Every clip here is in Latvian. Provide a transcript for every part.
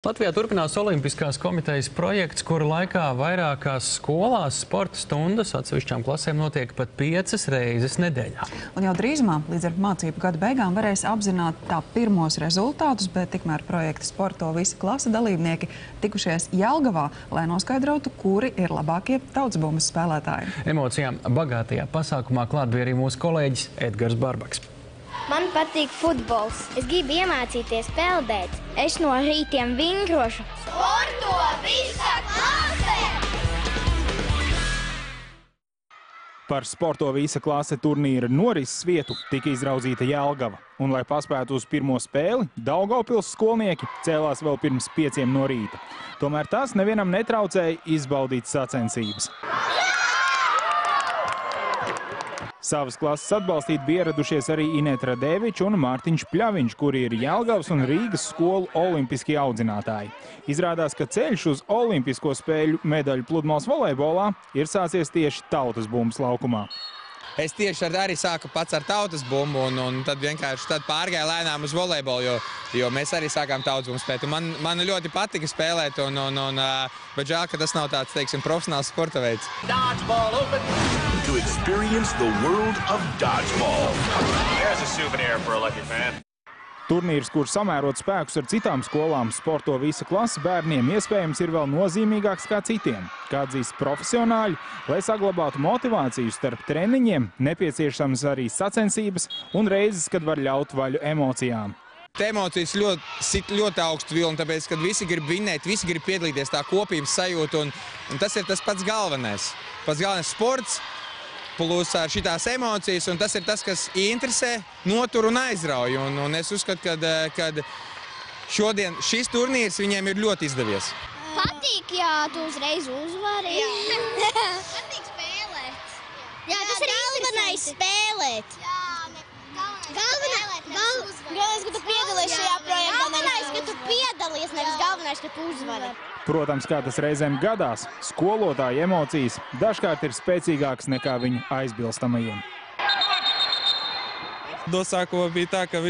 Latvijā turpinās Olimpiskās komitejas projekts, kura laikā vairākās skolās sporta stundas atsevišķām klasēm notiek pat 5 reizes nedēļā. Un jau drīzumā, līdz ar mācību gada beigām, varēs apzināt tā pirmos rezultātus, bet tikmēr projekta Sporto visa klase dalībnieki tikušies Jelgavā, lai noskaidrotu, kuri ir labākie tautsbumbas spēlētāji. Emocijām bagātajā pasākumā klāt bija arī mūsu kolēģis Edgars Barbaks. Man patīk futbols. Es gribu iemācīties peldēt. Es no rītiem vingrošu. Sporto visa klase! Par Sporto visa klase turnīra norises vietu tika izraudzīta Jelgava. Un, lai paspētu uz pirmo spēli, Daugavpils skolnieki cēlās vēl pirms 5 no rīta. Tomēr tas nevienam netraucēja izbaudīt sacensības. Savas klases atbalstīt bija ieradušies arī Ineta Radeviča un Mārtiņš Pļaviņš, kuri ir Jelgavas un Rīgas skolu olimpiskie audzinātāji. Izrādās, ka ceļš uz olimpisko spēļu medaļu pludmales volejbolā ir sācies tieši tautas bumbas laukumā. Es tieši arī sāku pats ar tautas bumbu un tad vienkārši pārgāju lēnām uz volejbolu, jo mēs arī sākām tautas bumbu spēt. Man ļoti patika spēlēt, bet žēl, ka tas nav tāds, teiksim, profesionāls sporta veids. Dodgeball open to experience the world of dodgeball. There's a souvenir for a lucky fan. Turnīrs, kur samērot spēkus ar citām skolām, Sporto visa klase bērniem iespējams ir vēl nozīmīgāks kā citiem. Kā atzīst profesionāļi, lai saglabātu motivāciju starp treniņiem, nepieciešams arī sacensības un reizes, kad var ļaut vaļu emocijām. Emocijas ļoti augstu vilni, tāpēc, kad visi grib vinēt, visi grib piedalīties, tā kopības sajūta, un tas ir tas pats galvenais. Pats galvenais sports, plus ar šitās emocijas, un tas ir tas, kas interesē, notur un aizrauj. Un es uzskatu, ka šodien šis turnīrs viņiem ir ļoti izdevies. Patīk, jā, tu uzreiz uzvari. Patīk spēlēt. Jā, tas ir galvenais spēlēt. Galvenais, ka tu piedalies šajā projektā. Galvenais, ka tu piedalies, nevis galvenais, ka tu uzvari. Protams, kā tas reizēm gadās, skolotāju emocijas dažkārt ir spēcīgākas nekā viņu aizbilstamajiem. Dosākumā bija tā, ka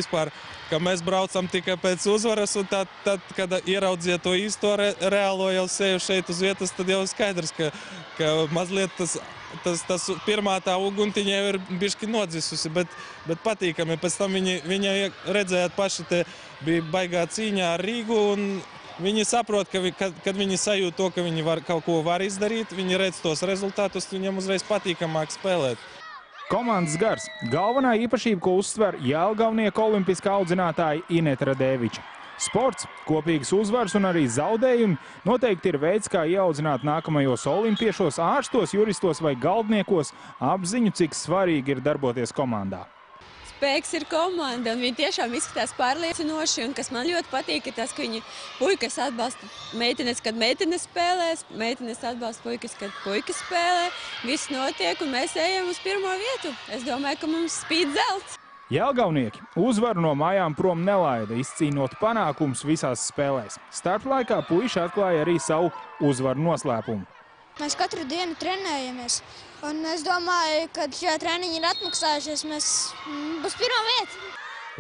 mēs braucam tikai pēc uzvaras, un tad, kad ieraudzīja to īsto reālo jau seju šeit uz vietas, tad jau skaidrs, ka mazliet tas pirmā tā uguntiņa jau ir bišķi nodzisusi, bet patīkami. Pēc tam viņi redzējāt paši, te bija baigā cīņā ar Rīgu, un viņi saprot, kad viņi sajūt to, ka viņi kaut ko var izdarīt, viņi redz tos rezultātus, viņiem uzreiz patīkamāk spēlēt. Komandas gars – galvenā īpašība, ko uzsver Jelgavnieku olimpiskā audzinātāja Ineta Radeviča. Sports, kopīgas uzvaras un arī zaudējumi noteikti ir veids, kā ieaudzināt nākamajos olimpiešos, ārstos, juristos vai galdniekos apziņu, cik svarīgi ir darboties komandā. Spēks ir komanda, un viņi tiešām izskatās pārliecinoši, un kas man ļoti patīk, ir tas, ka viņi puikas atbalsta meitenes, kad meitenes spēlēs, meitenes atbalsta puikas, kad puikas spēlē, viss notiek, un mēs ejam uz pirmo vietu. Es domāju, ka mums spīd zelts. Jelgavnieki uzvaru no mājām prom nelaida, izcīnot panākumus visās spēlēs. Starplaikā puiši atklāja arī savu uzvaru noslēpumu. Mēs katru dienu trenējamies, un es domāju, ka šie treniņi ir atmaksājušies, mēs būs pirmā vieta.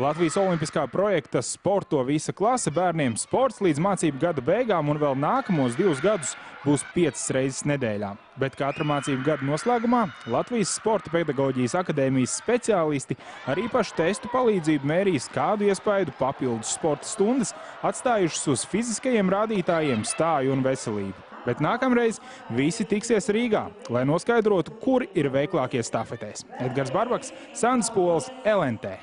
Latvijas olimpiskā projekta Sporto visa klase bērniem sports līdz mācību gada beigām un vēl nākamos 2 gadus būs 5 reizes nedēļā. Bet katra mācību gada noslēgumā Latvijas Sporta pedagoģijas akadēmijas speciālisti ar īpašu testu palīdzību mērīs, kādu iespaidu papildus sporta stundas atstājušas uz fiziskajiem rādītājiem, stāju un veselību. Bet nākamreiz visi tiksies Rīgā, lai noskaidrotu, kuri ir veiklākie stafetēs. Edgars Barbaks, Sandis Pols, LNT.